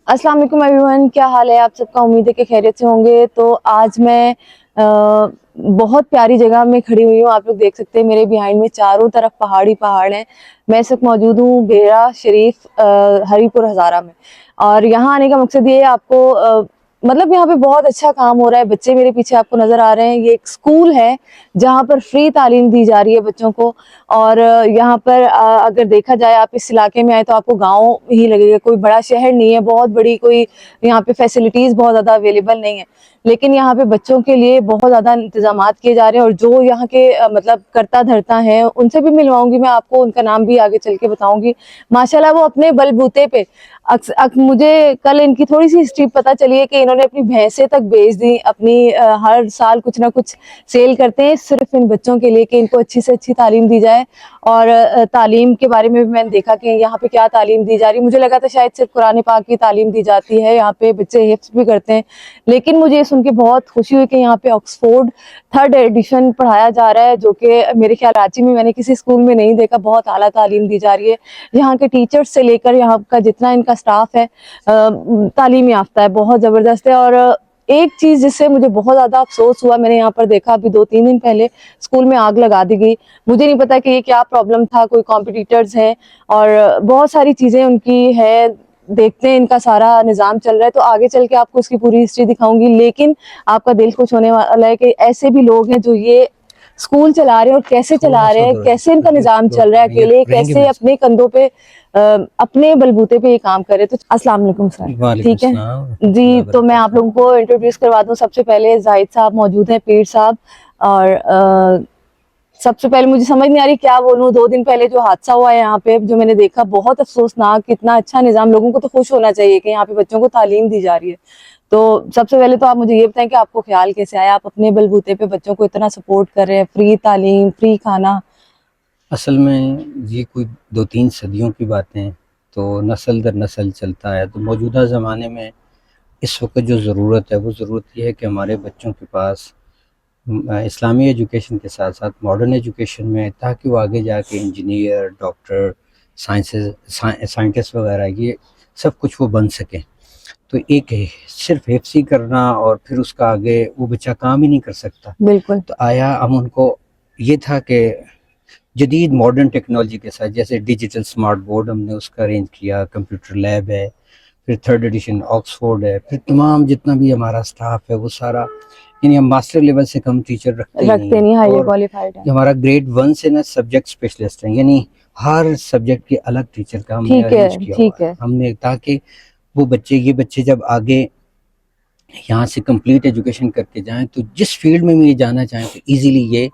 अस्सलाम वालेकुम एवरीवन, क्या हाल है आप सबका। उम्मीद है कि खैरियत से होंगे। तो आज मैं बहुत प्यारी जगह में खड़ी हुई हूँ। आप लोग देख सकते हैं मेरे बिहाइंड में चारों तरफ पहाड़ी पहाड़ हैं। मैं इस वक्त मौजूद हूँ बेहरा शरीफ हरीपुर हज़ारा में। और यहाँ आने का मकसद ये है आपको मतलब यहाँ पे बहुत अच्छा काम हो रहा है। बच्चे मेरे पीछे आपको नजर आ रहे हैं। ये एक स्कूल है जहाँ पर फ्री तालीम दी जा रही है बच्चों को। और यहाँ पर अगर देखा जाए, आप इस इलाके में आए तो आपको गांव ही लगेगा, कोई बड़ा शहर नहीं है, बहुत बड़ी कोई यहाँ पे फैसिलिटीज बहुत ज़्यादा अवेलेबल नहीं है। लेकिन यहाँ पे बच्चों के लिए बहुत ज़्यादा इंतजामात किए जा रहे हैं। और जो यहाँ के मतलब करता धरता है उनसे भी मिलवाऊंगी मैं आपको, उनका नाम भी आगे चल के बताऊंगी। माशाल्लाह वो अपने बलबूते पे मुझे कल इनकी थोड़ी सी हिस्ट्री पता चली है कि इन्होंने अपनी भैंसें तक बेच दी अपनी। हर साल कुछ ना कुछ सेल करते हैं सिर्फ इन बच्चों के लिए कि इनको अच्छी से अच्छी तालीम दी जाए। और तालीम के बारे में भी मैंने देखा कि यहाँ पे क्या तालीम दी जा रही है। मुझे लगा था शायद सिर्फ कुरान पाक की तालीम दी जाती है, यहाँ पे बच्चे हिफ्ज भी करते हैं। लेकिन मुझे ये सुन के बहुत खुशी हुई कि यहाँ पे ऑक्सफोर्ड 3rd एडिशन पढ़ाया जा रहा है, जो कि मेरे ख्याल कराची में मैंने किसी स्कूल में नहीं देखा। बहुत आला तालीम दी जा रही है। यहाँ के टीचर्स से लेकर यहाँ का जितना इनका स्टाफ है तालीम याफ्ता है, बहुत ज़बरदस्त है। और एक चीज़ जिससे मुझे बहुत ज़्यादा अफसोस हुआ, मैंने यहाँ पर देखा अभी 2-3 दिन पहले स्कूल में आग लगा दी गई। मुझे नहीं पता कि ये क्या प्रॉब्लम था, कोई कॉम्पिटिटर्स हैं और बहुत सारी चीज़ें उनकी है। देखते हैं इनका सारा निज़ाम चल रहा है तो आगे चल के आपको इसकी पूरी हिस्ट्री दिखाऊंगी। लेकिन आपका दिल खुश होने वाला है कि ऐसे भी लोग हैं जो ये स्कूल चला रहे हैं और कैसे चला रहे हैं, कैसे इनका निज़ाम चल रहा है अकेले, कैसे अपने कंधों पे अपने बलबूते पे ये काम करे। तो अस्सलाम वालेकुम सर। ठीक है जी, तो मैं आप लोगों को इंट्रोड्यूस करवा दूं। सबसे पहले जाहिद साहब मौजूद हैं, पीर साहब। और सबसे पहले मुझे समझ नहीं आ रही क्या बोलूं। 2 दिन पहले जो हादसा हुआ है यहाँ पे, जो मैंने देखा, बहुत अफसोसनाक। इतना अच्छा निज़ाम, लोगों को तो खुश होना चाहिए कि यहाँ पे बच्चों को तालीम दी जा रही है। तो सबसे पहले तो आप मुझे ये बताएं कि आपको ख्याल कैसे आया, आप अपने बलबूते पे बच्चों को इतना सपोर्ट कर रहे हैं, फ्री तालीम, फ्री खाना। असल में ये कोई 2-3 सदियों की बातें हैं, तो नस्ल दर नस्ल चलता है। तो मौजूदा ज़माने में इस वक्त जो ज़रूरत है वो ज़रूरत ये है कि हमारे बच्चों के पास इस्लामी एजुकेशन के साथ साथ मॉडर्न एजुकेशन में, ताकि वो आगे जाके इंजीनियर, डॉक्टर, साइंटिस्ट वगैरह ये सब कुछ वो बन सकें। तो एक सिर्फ हिफ्ज़ी करना और फिर उसका आगे वो बच्चा काम ही नहीं कर सकता। बिल्कुल। तो आया हम उनको ये था कि जदीद मॉडर्न टेक्नोलॉजी के साथ, जैसे डिजिटल स्मार्ट बोर्ड हमने उसका अरेंज किया, कंप्यूटर लैब है, फिर 3rd एडिशन ऑक्सफोर्ड है, फिर तमाम जितना भी हमारा स्टाफ है वो सारा, यानी हम मास्टर लेवल से कम टीचर रखते नहीं, हाईली और क्वालिफाइड है। हमारा ग्रेड 1 से ना सब्जेक्ट स्पेशलिस्ट हैं, यानी हर सब्जेक्ट के अलग टीचर का हमने अरेंज किया हुआ है हमने, ताकि वो बच्चे, ये बच्चे जब आगे यहाँ से कंप्लीट एजुकेशन करके जाएं तो जिस फील्ड में भी जाना चाहें तो इजीली ये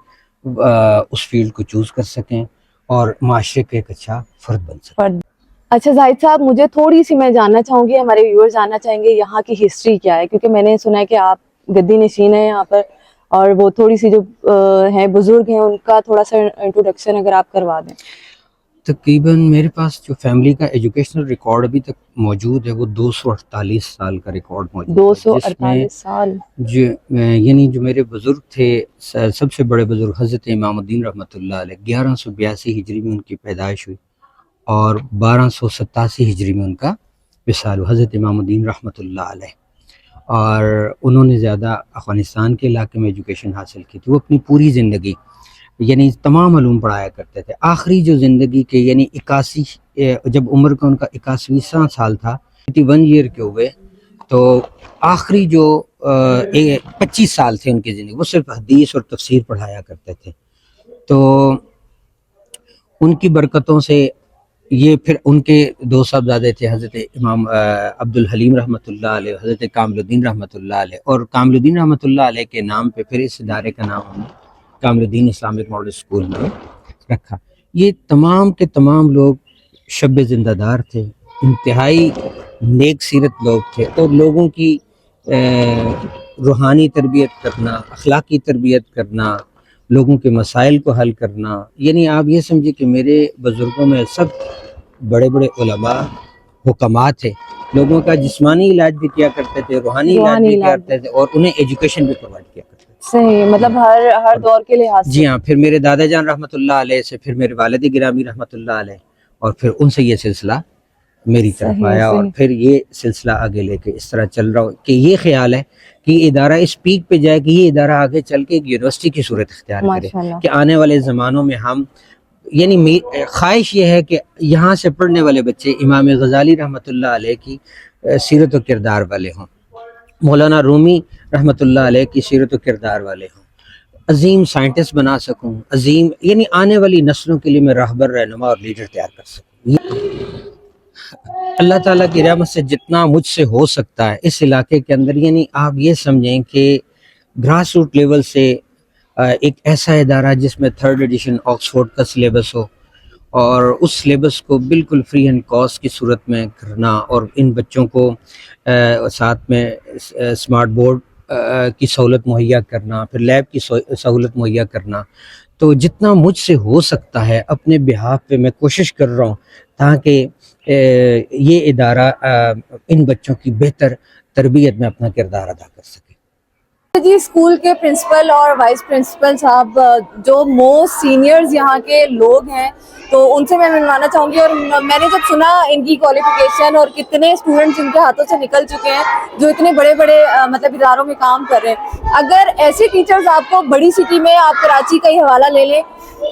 उस फील्ड को चूज़ कर सकें और माशरे के एक अच्छा फ़र्द बन सकें। अच्छा जाहिद साहब, मुझे थोड़ी सी, मैं जानना चाहूँगी, हमारे व्यूअर्स जानना चाहेंगे यहाँ की हिस्ट्री क्या है, क्योंकि मैंने सुना है कि आप गद्दी नशीन है यहाँ पर। और वो थोड़ी सी जो हैं बुजुर्ग हैं, उनका थोड़ा सा इंट्रोडक्शन अगर आप करवा दें। तकरीबन मेरे पास जो फैमिली का एजुकेशनल रिकॉर्ड अभी तक मौजूद है वो 248 साल का रिकॉर्ड मौजूद है, 248 साल। जो यानी जो मेरे बुजुर्ग थे, सबसे बड़े बुजुर्ग हज़रत इमामुद्दीन रहमतुल्लाह अलैह, 1182 हिजरी में उनकी पैदाइश हुई और 1287 हिजरी में उनका विसाल हुआ, हज़रत इमामुद्दीन रहमतुल्लाह अलैह। और उन्होंने ज़्यादा अफ़गानिस्तान के इलाके में एजुकेशन हासिल की थी। वो अपनी पूरी ज़िंदगी यानी तमाम उलूम पढ़ाया करते थे। आखिरी जो ज़िंदगी के यानी 81, जब उम्र का उनका 81वां साल था, 81 ईयर के हुए, तो आखिरी जो 25 साल थे उनकी ज़िंदगी, वो सिर्फ हदीस और तफसीर पढ़ाया करते थे। तो उनकी बरकतों से ये, फिर उनके 2 साहबजादे थे, हज़रत इमाम अब्दुल हलीम रहमतुल्लाह अलैह, हज़रत कामलुद्दीन रहमतुल्लाह अलैह। और कामलुद्दीन रहमतुल्लाह अलैह के नाम पे फिर इस इदारे का नाम हमने कामलुद्दीन इस्लामिक मॉडल स्कूल में रखा। ये तमाम के तमाम लोग शब ज़िंदादार थे, इंतहाई नेक सीरत लोग थे, और लोगों की रूहानी तरबियत करना, अखलाकी तरबियत करना, लोगों के मसाइल को हल करना, यानी आप ये समझिए कि मेरे बुज़ुर्गों में सब बड़े बड़े उलमा, हुक्मा थे। लोगों का जिस्मानी इलाज भी किया करते थे, रूहानी इलाज भी किया करते थे, और उन्हें एजुकेशन भी प्रोवाइड किया करते थे। सही, मतलब हर दौर के लिहाज से। जी हाँ, फिर मेरे दादा जान रहमतुल्लाह अलैह से फिर मेरे वालिद गिरामी रहमतुल्लाह अलैह, और फिर उनसे ये सिलसिला میری طرف صحیح، آیا، اور صحیح۔ پھر یہ سلسلہ آگے لے کے اس طرح چل رہا ہو کہ یہ خیال ہے کہ یہ ادارہ اس پیک پہ جائے کہ یہ ادارہ آگے چل کے ایک یونیورسٹی کی صورت اختیار کرے، ماشاءاللہ۔ کہ آنے والے زمانوں میں ہم، یعنی خواہش یہ ہے کہ یہاں سے پڑھنے والے بچے امام غزالی رحمۃ اللہ علیہ کی سیرت و کردار والے ہوں، مولانا رومی رحمۃ اللہ علیہ کی سیرت و کردار والے ہوں، عظیم سائنٹسٹ بنا سکوں، عظیم، یعنی آنے والی نسلوں کے لیے میں راہبر، رہنما اور لیڈر تیار کر سکوں۔ اللہ تعالیٰ کی رحمت سے جتنا مجھ سے ہو سکتا ہے اس علاقے کے اندر، یعنی آپ یہ سمجھیں کہ گراس روٹ لیول سے ایک ایسا ادارہ جس میں 3rd ایڈیشن آکسفورڈ کا سلیبس ہو، اور اس سلیبس کو بالکل فری اینڈ کاسٹ کی صورت میں کرنا، اور ان بچوں کو ساتھ میں اسمارٹ بورڈ کی سہولت مہیا کرنا، پھر لیب کی سہولت مہیا کرنا، تو جتنا مجھ سے ہو سکتا ہے اپنے بہاف پہ میں کوشش کر رہا ہوں تاکہ یہ ادارہ ان بچوں کی بہتر تربیت میں اپنا کردار ادا کر سکے۔ جی، اسکول کے پرنسپل اور وائس پرنسپل صاحب جو موسٹ سینئرز یہاں کے لوگ ہیں، تو ان سے میں ملوانا چاہوں گی، اور میں نے جب سنا ان کی کوالیفیکیشن اور کتنے اسٹوڈنٹس ان کے ہاتھوں سے نکل چکے ہیں جو اتنے بڑے بڑے مطلب اداروں میں کام کر رہے ہیں، اگر ایسے ٹیچرز آپ کو بڑی سٹی میں، آپ کراچی کا ہی حوالہ لے لیں،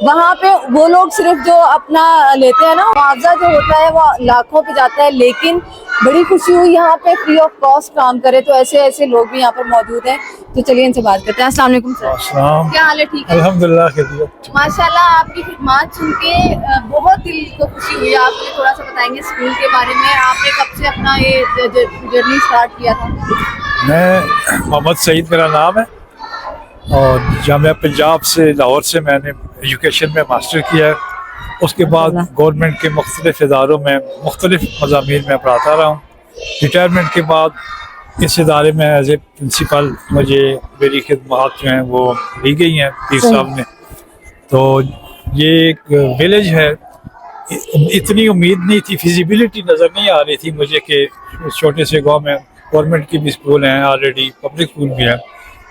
وہاں پہ وہ لوگ صرف جو اپنا لیتے ہیں نا معاوضہ جو ہوتا ہے وہ لاکھوں پہ جاتا ہے، لیکن بڑی خوشی ہوئی یہاں پہ فری آف کاسٹ کام کرے، تو ایسے لوگ بھی یہاں پر موجود ہیں، تو چلیے ان سے بات کرتے ہیں۔ السلام علیکم سر۔ السلام، کیا حال ہے؟ ٹھیک ہے الحمدللہ خیریت۔ ماشاءاللہ، آپ کی خدمات سن کے بہت دل کو خوشی ہوئی۔ آپ مجھے تھوڑا سا بتائیں گے اسکول کے بارے میں، آپ نے کب سے اپنا یہ جرنی اسٹارٹ کیا تھا؟ میں محمد سعید میرا نام ہے، اور جامعہ پنجاب سے لاہور سے میں نے ایجوکیشن میں ماسٹر کیا ہے، اس کے بعد گورنمنٹ کے مختلف اداروں میں مختلف مضامین میں پڑھاتا رہا ہوں۔ ریٹائرمنٹ کے بعد اس ادارے میں ایز اے پرنسپل مجھے میری خدمات جو ہیں وہ دی گئی ہیں پیر صاحب نے۔ تو یہ ایک ویلیج ہے، اتنی امید نہیں تھی، فیزیبلٹی نظر نہیں آ رہی تھی مجھے کہ اس چھوٹے سے گاؤں میں گورنمنٹ کی بھی اسکول ہیں آلریڈی، پبلک اسکول بھی ہیں،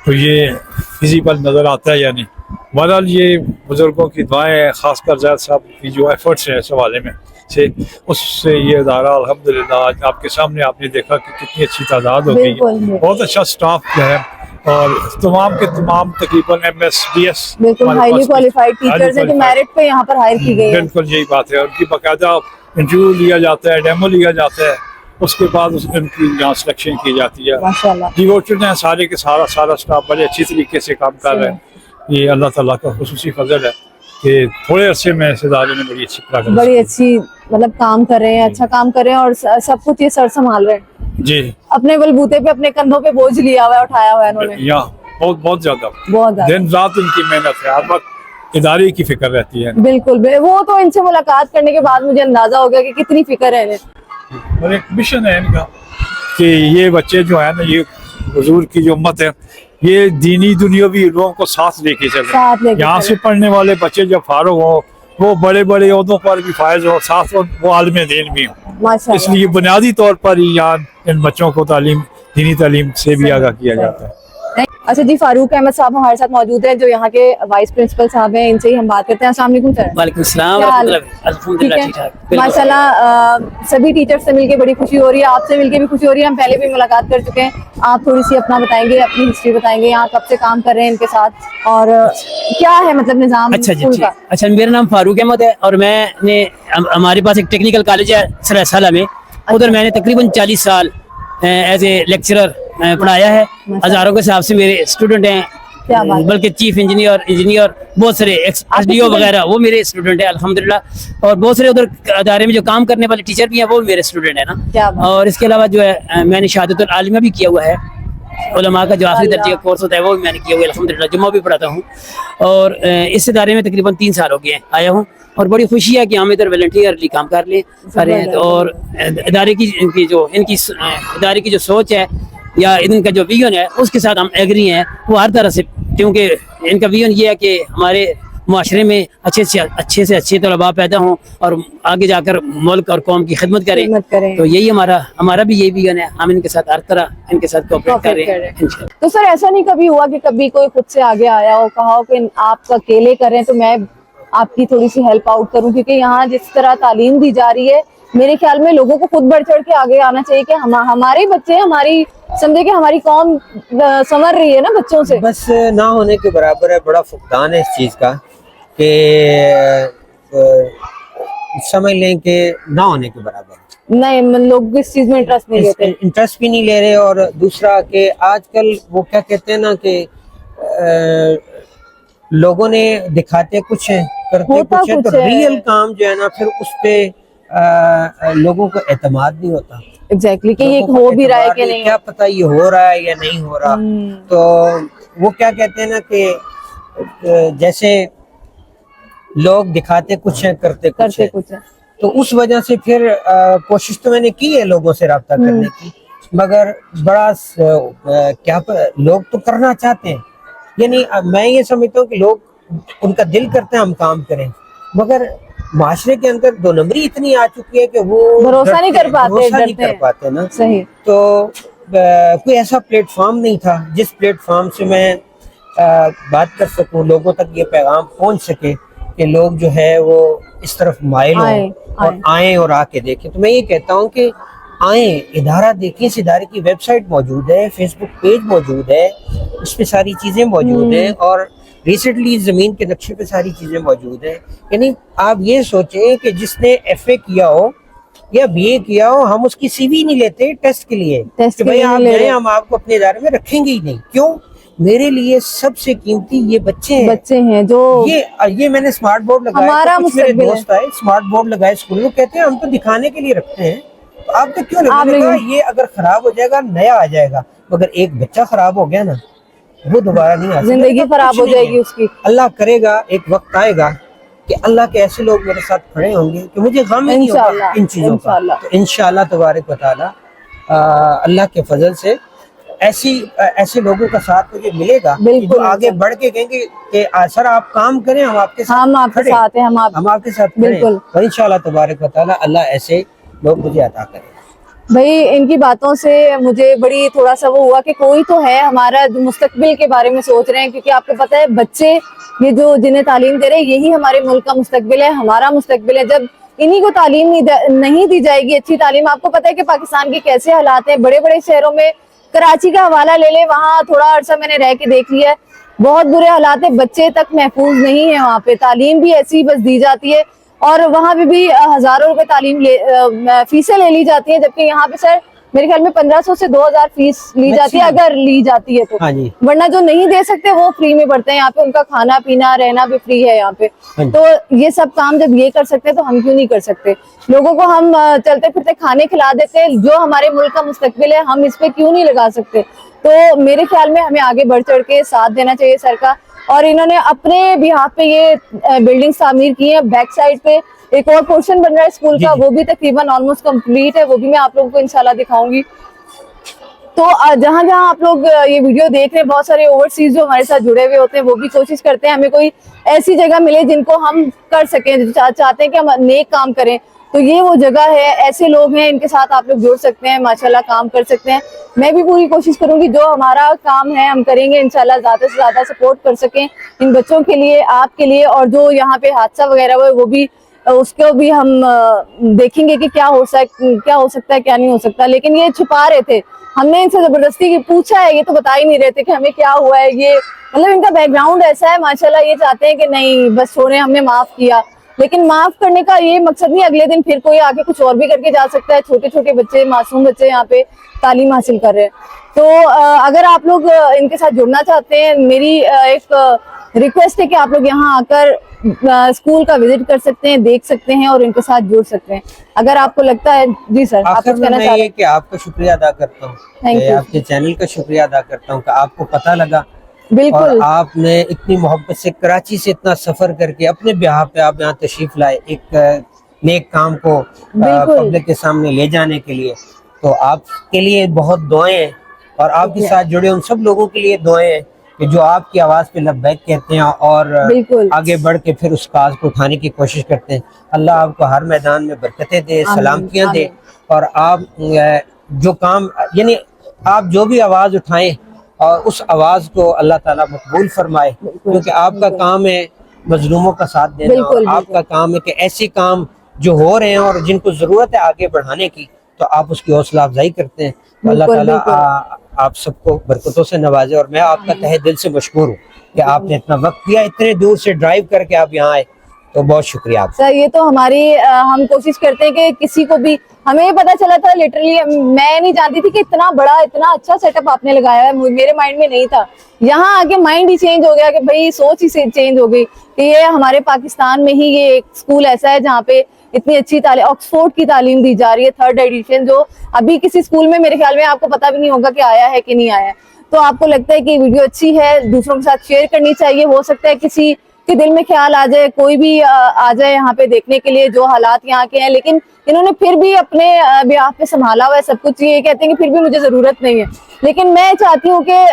تو یہ فیزیبل نظر آتا ہے یا نہیں۔ بہرحال یہ بزرگوں کی دعائیں ہیں، خاص کر زید صاحب کی جو ایفرٹس ہیں اس حوالے میں سے، اس سے یہ ادارہ الحمدللہ آج آپ کے سامنے آپ نے دیکھا کہ کتنی اچھی تعداد ہو گئی ہے، بہت اچھا سٹاف جو ہے، اور تمام کے تمام تقریباً MSDS بالکل ہائیلی کوالیفائڈ ٹیچرز ہیں جو میرٹ پہ یہاں پر ہائر کی گئی ہیں۔ بالکل یہی بات ہے، ان کی باقاعدہ انٹرویو لیا جاتا ہے، ڈیمو لیا جاتا ہے، اس کے بعد ان کی یہاں سلیکشن کی جاتی ہے۔ ماشاءاللہ ڈیووٹڈ ہیں سارے کے سارا سٹاف، بڑے اچھی طریقے سے کام کر رہے ہیں۔ یہ اللہ تعالیٰ کا خصوصی فضل ہے کہ تھوڑے عرصے میں اس ادارے نے بڑی اچھی پروگرس بڑی اچھی مطلب کام کر رہے ہیں، اچھا کام کر رہے ہیں، اور سب کچھ یہ سر سنبھال رہے ہیں، جی، اپنے بلبوتے پہ اپنے کندھوں پہ بوجھ لیا ہوا ہے، اٹھایا ہوا ہے انہوں نے، یہاں بہت زیادہ بہت زیادہ۔ دن رات ان کی محنت ہے، ہر وقت ادارے کی فکر رہتی ہے۔ بالکل، وہ تو ان سے ملاقات کرنے کے بعد مجھے اندازہ ہو گیا کہ کتنی فکر ہے انہیں۔ اور ایک مشن ہے ان کا کہ یہ بچے جو ہیں نا، یہ حضور کی جو امت ہے، یہ دینی دنیاوی علوم کو ساتھ لے کے چلے۔ یہاں سے پڑھنے والے بچے جب فارغ ہوں وہ بڑے بڑے عہدوں پر بھی فائز ہوں، ساتھ وہ عالم دین بھی ہوں۔ اس لیے بنیادی طور پر ہی یہاں ان بچوں کو دینی تعلیم سے بھی آگاہ کیا جاتا ہے۔ اچھا جی، فاروق احمد صاحب ہمارے ساتھ موجود ہیں جو یہاں کے وائس پرنسپل صاحب ہیں، ان سے ہی ہم بات کرتے ہیں۔ السلام علیکم سر۔ وعلیکم السلام الحمدللہ ٹھیک ٹھاک۔ ماشاءاللہ، سبھی ٹیچر سے مل کے بڑی خوشی ہو رہی ہے، آپ سے مل کے بھی خوشی ہو رہی ہے، ہم پہلے بھی ملاقات کر چکے ہیں، آپ تھوڑی سی اپنا بتائیں گے، اپنی ہسٹری بتائیں گے، یہاں کب سے کام کر رہے ہیں ان کے ساتھ، اور کیا ہے مطلب نظام اسکول کا؟ اچھا، میرا نام فاروق احمد ہے، اور میں نے ہمارے پاس ایک ٹیکنیکل کالج ہے سرائے میں، ادھر میں نے تقریباً 40 سال ایز اے لیکچرر پڑھایا ہے، ہزاروں کے حساب سے میرے اسٹوڈنٹ ہیں، بلکہ چیف انجینئر بہت سارے SDO وغیرہ وہ میرے اسٹوڈنٹ ہیں الحمدللہ، اور بہت سارے ادھر ادارے میں جو کام کرنے والے ٹیچر بھی ہیں وہ میرے اسٹوڈنٹ ہیں نا۔ اور اس کے علاوہ جو ہے میں نے شہادت العالمیہ بھی کیا ہوا ہے، علماء کا جو آخری درجے کا کورس ہوتا ہے وہ بھی میں نے کیا ہوا ہے الحمدللہ، جمعہ بھی پڑھاتا ہوں، اور اس ادارے میں تقریباً 3 سال ہو گئے ہیں آیا ہوں، اور بڑی خوشی ہے کہ ہم ادھر والنٹیئرلی کام کر لیں سارے، اور ادارے کی ادارے کی جو سوچ ہے یا ان کا جو ویژن ہے اس کے ساتھ ہم ایگری ہیں وہ ہر طرح سے، کیونکہ ان کا ویژن یہ ہے کہ ہمارے معاشرے میں اچھے سے اچھے طلباء پیدا ہوں اور آگے جا کر ملک اور قوم کی خدمت کریں، تو یہی ہمارا بھی یہی ویژن ہے، ہم ان کے ساتھ ہر طرح ان کے ساتھ کوآپریٹ کر رہے ہیں۔ تو سر ایسا نہیں کبھی ہوا کہ کبھی کوئی خود سے آگے آیا ہو، کہا ہو کہ آپ اکیلے کریں تو میں آپ کی تھوڑی سی ہیلپ آؤٹ کروں، کیونکہ یہاں جس طرح تعلیم دی جا رہی ہے मेरे ख्याल में लोगों को खुद बढ़ चढ़ के आगे आना चाहिए कि हमारे बच्चे, हमारी समझे कि हमारी कौम संवर रही है ना बच्चों से। बस ना होने के बराबर है, बड़ा फुकदान है इस चीज़ का कि समझ लें कि ना होने के बराबर है। नहीं, लोग इस चीज में इंटरेस्ट नहीं लेते। इंटरेस्ट भी नहीं ले रहे, और दूसरा कि आजकल वो क्या कहते हैं ना कि लोगों ने दिखाते कुछ है, करते होता कुछ है, कुछ तो है। रियल काम जो है ना फिर उस पे लोगों को एतमाद नहीं होता। एग्जैक्टली कि ये लोगों को हो भी रहा है एतबार कि नहीं, नहीं। क्या पता ये हो रहा है या नहीं हो रहा। तो वो क्या कहते हैं ना कि जैसे लोग दिखाते कुछ है, करते कुछ करते है, कुछ है। तो उस वजह से फिर कोशिश तो मैंने की है लोगों से रब्ता करने की, मगर बड़ा लोग तो करना चाहते हैं, यानी मैं ये समझता हूँ कि लोग उनका दिल करते हैं हम काम करें, मगर माशरे के अंदर दो नंबरी इतनी आ चुकी है कि वो भरोसा नहीं कर पाते, भरोसा नहीं डरते कर हैं। पाते ना। सही। तो कोई ऐसा प्लेटफॉर्म नहीं था जिस प्लेटफॉर्म से मैं बात कर सकूं, लोगों तक ये पैगाम पहुंच सके कि लोग जो है वो इस तरफ माइल हों और आए और आके देखें। तो मैं ये कहता हूं कि आए, इदारा देखें, इस इदारे की वेबसाइट मौजूद है, फेसबुक पेज मौजूद है, उस पे सारी चीज़ें मौजूद हैं, और रिसेंटली ज़मीन के नक्शे पे सारी चीज़ें मौजूद हैं। यानी आप ये सोचें कि जिसने FA किया हो या BA किया हो, हम उसकी CV नहीं लेते टेस्ट के लिए कि भाई आप गए, हम आपको अपने इदारे में रखेंगे ही नहीं। क्यों? मेरे लिए सबसे कीमती ये बच्चे हैं जो ये मैंने स्मार्ट बोर्ड लगाया, हमारा तो कुछ मेरे मुस्तकबिल दोस्त आए, स्मार्ट बोर्ड लगाए स्कूल में, कहते हैं हम तो दिखाने के लिए रखते हैं, तो आप तो क्यों आप मैंने कहा ये अगर खराब हो जाएगा नया आ जाएगा, मगर एक बच्चा खराब हो गया ना वो दोबारा नहीं आ सकता, जिंदगी खराब हो जाएगी उसकी। अल्लाह करेगा एक वक्त आएगा कि अल्लाह के ऐसे लोग मेरे साथ खड़े होंगे कि मुझे गम ही नहीं होगा इन चीजों का। तो इंशाअल्लाह तबारक व तआला अल्लाह के फजल से ऐसे लोगों का साथ मुझे मिलेगा जो आगे बढ़ के कहेंगे कि सर आप काम करें, हम आपके साथ हम आपके साथ हैं, हम आपके साथ बिल्कुल। और इंशाअल्लाह तबारक व तआला अल्लाह ऐसे लोग मुझे अता करें। भाई इनकी बातों से मुझे बड़ी थोड़ा सा वो हुआ कि कोई तो है हमारा जो मुस्तकबिल के बारे में सोच रहे हैं, क्योंकि आपको पता है बच्चे ये जो जिन्हें तालीम दे रहे हैं यही हमारे मुल्क का मुस्तकबिल है, हमारा मुस्तकबिल है। जब इन्हीं को तालीम नहीं दी जाएगी, अच्छी तालीम, आपको पता है कि पाकिस्तान के कैसे हालात हैं, बड़े बड़े शहरों में, कराची का हवाला ले ले, वहाँ थोड़ा अर्सा मैंने रह के देख लिया है, बहुत बुरे हालात है, बच्चे तक महफूज नहीं है वहाँ पे, तालीम भी ऐसी बस दी जाती है, और वहाँ पे भी हजारों रुपए तालीम फीसें ले ली जाती है, जबकि यहाँ पे सर मेरे ख्याल में 1500 से 2000 फीस ली जाती है, अगर ली जाती है तो। हाँ जी। वरना जो नहीं दे सकते वो फ्री में पढ़ते हैं यहाँ पे, उनका खाना पीना रहना भी फ्री है यहाँ पे। तो ये सब काम जब ये कर सकते हैं तो हम क्यों नहीं कर सकते? लोगों को हम चलते फिरते खाने खिला देते हैं, जो हमारे मुल्क का मुस्तकबिल है हम इस पे क्यों नहीं लगा सकते? तो मेरे ख्याल में हमें आगे बढ़ चढ़ के साथ देना चाहिए सर का। और इन्होंने अपने बिहाफ पे ये बिल्डिंग तामीर की है। बैक साइड पे एक और पोर्शन बन रहा है स्कूल का, वो भी तकरीबन ऑलमोस्ट कंप्लीट है, वो भी मैं आप लोगों को इंशाल्लाह दिखाऊंगी। तो जहां जहां आप लोग ये वीडियो देख रहे हैं, बहुत सारे ओवरसीज जो हमारे साथ जुड़े हुए होते हैं वो भी कोशिश करते हैं हमें कोई ऐसी जगह मिले जिनको हम कर सकें, चाहते हैं कि हम नेक काम करें, तो ये वो जगह है। ऐसे लोग हैं, इनके साथ आप लोग जुड़ सकते हैं, माशाल्लाह काम कर सकते हैं। मैं भी पूरी कोशिश करूंगी जो हमारा काम है हम करेंगे इंशाल्लाह, ज्यादा से ज्यादा सपोर्ट कर सकें इन बच्चों के लिए, आपके लिए। और जो यहाँ पे हादसा वगैरह हुआ वो भी, उसको भी हम देखेंगे कि क्या हो सकता है क्या नहीं हो सकता। लेकिन ये छुपा रहे थे, हमने इनसे जबरदस्ती पूछा है, ये तो बता ही नहीं रहे थे कि हमें क्या हुआ है। ये मतलब इनका बैकग्राउंड ऐसा है माशाल्लाह, ये चाहते हैं कि नहीं बस छोड़े, हमने माफ किया। लेकिन माफ करने का ये मकसद नहीं, अगले दिन फिर कोई आके कुछ और भी करके जा सकता है। छोटे छोटे बच्चे, मासूम बच्चे यहाँ पे तालीम हासिल कर रहे हैं। तो अगर आप लोग इनके साथ जुड़ना चाहते हैं, मेरी एक रिक्वेस्ट है कि आप लोग यहाँ आकर स्कूल का विजिट कर सकते हैं, देख सकते हैं और इनके साथ जुड़ सकते हैं। अगर आपको लगता है, जी सर आप कुछ कहना चाहते हैं? कि आपका शुक्रिया अदा करता हूँ, आपके चैनल का शुक्रिया अदा करता हूँ कि आपको पता लगा, बिल्कुल, और आपने इतनी मोहब्बत से कराची से इतना सफर करके अपने ब्याह पे आप यहाँ तशरीफ लाए एक नेक काम को पब्लिक के सामने ले जाने के लिए। तो आपके लिए बहुत दुआएं हैं, और आपके साथ जुड़े उन सब लोगों के लिए दुआएं हैं कि जो आपकी आवाज पे लब्बैक कहते हैं और आगे बढ़ के फिर उस काज को उठाने की कोशिश करते हैं। अल्लाह आपको हर मैदान में बरकतें दे, सलामतियां दे, और आप जो काम, यानी आप जो भी आवाज उठाएं और उस आवाज को अल्लाह ताला मकबूल फरमाए, क्योंकि आपका काम है मजलूमों का साथ देना, आपका काम है कि ऐसे काम جو ہو رہے ہیں اور جن کو ضرورت ہے آگے بڑھانے کی, تو آپ اس کی حوصلہ افزائی کرتے ہیں. تو اللہ بالکل، تعالیٰ بالکل. آپ سب کو برکتوں سے نوازے, اور میں آپ کا تہہ دل سے مشکور ہوں کہ آپ نے اتنا وقت دیا, اتنے دور سے ڈرائیو کر کے آپ یہاں آئے, تو بہت شکریہ آپ. سر یہ تو ہماری ہم کوشش کرتے ہیں کہ کسی کو بھی, ہمیں یہ پتا چلا تھا لٹرلی, میں نہیں جانتی تھی کہ اتنا بڑا اتنا اچھا سیٹ اپ آپ نے لگایا ہے, میرے مائنڈ میں نہیں تھا. یہاں آگے مائنڈ ہی چینج ہو گیا کہ بھائی سوچ ہی چینج ہو گئی کہ یہ ہمارے پاکستان میں ہی یہ ایک اسکول ایسا ہے جہاں پہ اتنی اچھی تعلیم, آکسفورڈ کی تعلیم دی جا رہی ہے, 3rd ایڈیشن, جو ابھی کسی اسکول میں میرے خیال میں آپ کو پتا بھی نہیں ہوگا کہ آیا ہے کہ نہیں آیا ہے. تو آپ کو لگتا ہے کہ ویڈیو اچھی ہے, دوسروں کے ساتھ شیئر کرنی چاہیے. ہو سکتا ہے کسی کے دل میں خیال آ جائے, کوئی بھی آ جائے یہاں پہ دیکھنے کے لیے جو حالات یہاں کے ہیں, لیکن انہوں نے پھر بھی اپنے بیاہ پہ سنبھالا ہوا ہے سب کچھ. یہ کہتے ہیں کہ پھر بھی مجھے ضرورت نہیں ہے, لیکن میں چاہتی ہوں کہ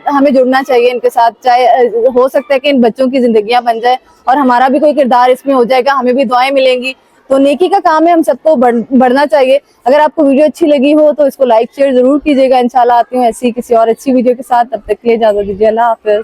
ہمیں جڑنا چاہیے ان کے ساتھ. چاہے ہو سکتا ہے کہ ان بچوں کی زندگیاں بن جائے اور ہمارا بھی کوئی کردار اس میں ہو جائے گا, ہمیں بھی دعائیں ملیں گی. تو نیکی کا کام ہے, ہم سب کو بڑھنا چاہیے. اگر آپ کو ویڈیو اچھی لگی ہو تو اس کو لائک شیئر ضرور کیجیے گا. انشاءاللہ آتی ہوں ایسی کسی اور اچھی ویڈیو کے ساتھ. تب تک کے لیے اجازت دیجیے, اللہ حافظ.